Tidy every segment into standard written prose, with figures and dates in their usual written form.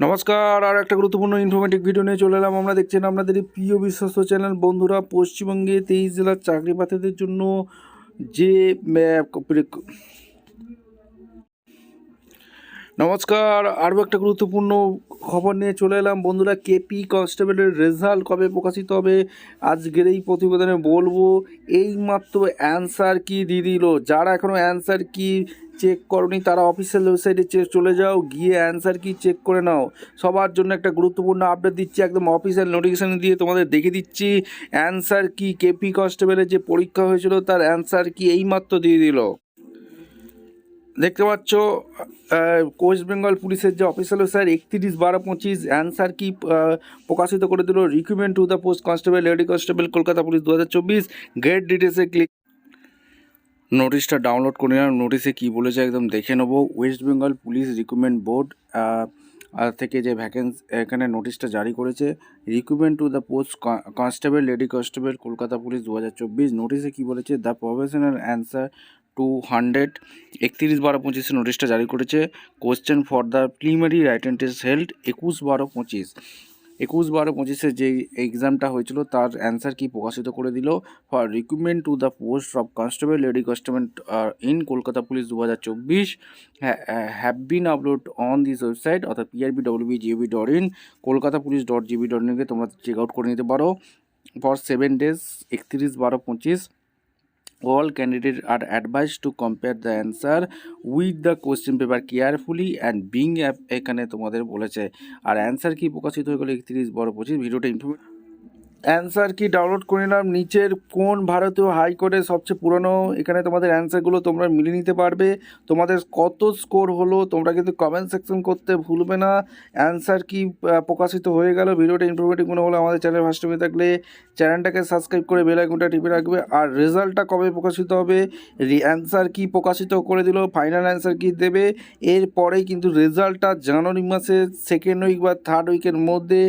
নমস্কার, আর একটা গুরুত্বপূর্ণ ইনফরমেটিভ ভিডিও নিয়ে চলে এলাম। আমরা দেখছেন আপনাদের এই প্রিয় বিশ্বস্ত চ্যানেল। বন্ধুরা, পশ্চিমবঙ্গে 23 জেলার চাকরি প্রার্থীদের জন্য যে নমস্কার, আরও একটা গুরুত্বপূর্ণ খবর নিয়ে চলে এলাম। বন্ধুরা, কেপি কনস্টেবলের রেজাল্ট কবে প্রকাশিত হবে আজকের এই প্রতিবেদনে বলবো। এইমাত্র অ্যান্সার কি দিয়ে দিল। যারা এখনও অ্যান্সার কি চেক করনি তারা অফিসিয়াল ওয়েবসাইটে চলে যাও, গিয়ে অ্যান্সার কি চেক করে নাও। সবার জন্য একটা গুরুত্বপূর্ণ আপডেট দিচ্ছি, একদম অফিসিয়াল নোটিফিকেশান দিয়ে তোমাদের দেখে দিচ্ছি। অ্যান্সার কি কেপি কনস্টেবলের যে পরীক্ষা হয়েছিল তার অ্যান্সার কি এইমাত্র দিয়ে দিল। দেখতে পাচ্ছ ওয়েস্ট বেঙ্গল পুলিশের যে অফিসিয়াল ওয়েবসাইট 31/12/25 অ্যান্সার কি প্রকাশিত করে দিল। Recruitment to the post constable, lady constable, Kolkata police 2024। Get ডিটেলসে ক্লিক। নোটিশটা ডাউনলোড করে নিলাম। নোটিশে কী বলেছে একদম দেখে নেবো। West Bengal police recruitment board থেকে যে ভ্যাকেন্সি এখানে নোটিশটা জারি করেছে। Recruitment to the post constable, lady constable, Kolkata police 2024। নোটিশে কী বলেছে, দ্য প্রফেশনাল অ্যান্সার 200 31/12/25 নোটিশটা জারি করেছে। Question for the preliminary written test held 21/12/25। 21/12/25 যে এক্সামটা হয়েছিল তার অ্যান্সার কি প্রকাশিত করে দিল। For recruitment to the post of constable, lady constable in Kolkata police 2024 have been upload on this website, অর্থাৎ PRBWB.gov.in, kolkatapolice.gov.in তোমরা চেক আউট করে নিতে পারো। For 7 days 31/12/25 all candidates are advised to compare the answer with the question paper carefully and being এখানে তোমাদের বলেছে। আর answer কি প্রকাশিত হয়ে গেলো 31/12/25। ভিডিওটা অ্যান্সার কি ডাউনলোড করে নিলাম। নিচের কোন ভারতীয় হাইকোর্টের সবচেয়ে পুরনো, এখানে তোমাদের অ্যান্সারগুলো তোমরা মিলিয়ে নিতে পারবে। তোমাদের কত স্কোর হলো তোমরা কিন্তু কমেন্ট সেকশন করতে ভুলবে না। অ্যান্সার কি প্রকাশিত হয়ে গেল। ভিডিওটা ইনফরমেটিভ মনে হলে আমাদের চ্যানেল ফার্স্ট টাইমে থাকলে চ্যানেলটাকে সাবস্ক্রাইব করে বেল আইকনটা টিপে রাখবে। আর রেজাল্টটা কবে প্রকাশিত হবে, অ্যান্সার কি প্রকাশিত করে দিল, ফাইনাল অ্যান্সার কি দেবে, এরপরেই কিন্তু রেজাল্টটা জানুয়ারি মাসের সেকেন্ড উইক বা থার্ড উইকের মধ্যে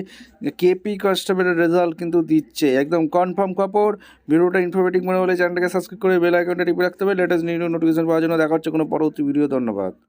কেপি কনস্টেবলের রেজাল্ট কিন্তু দিচ্ছে, একদম কনফার্ম খবর। ভিডিওটা ইনফরমেটিভ মনে হলে চ্যানেলটাকে সাবস্ক্রাইব করে বেল আইকনটা টিপে রাখতে হবে লেটেস্ট নিউ নোটিফিকেশন পাওয়ার জন্য। দেখা হচ্ছে কোনো পরবর্তী ভিডিও। ধন্যবাদ।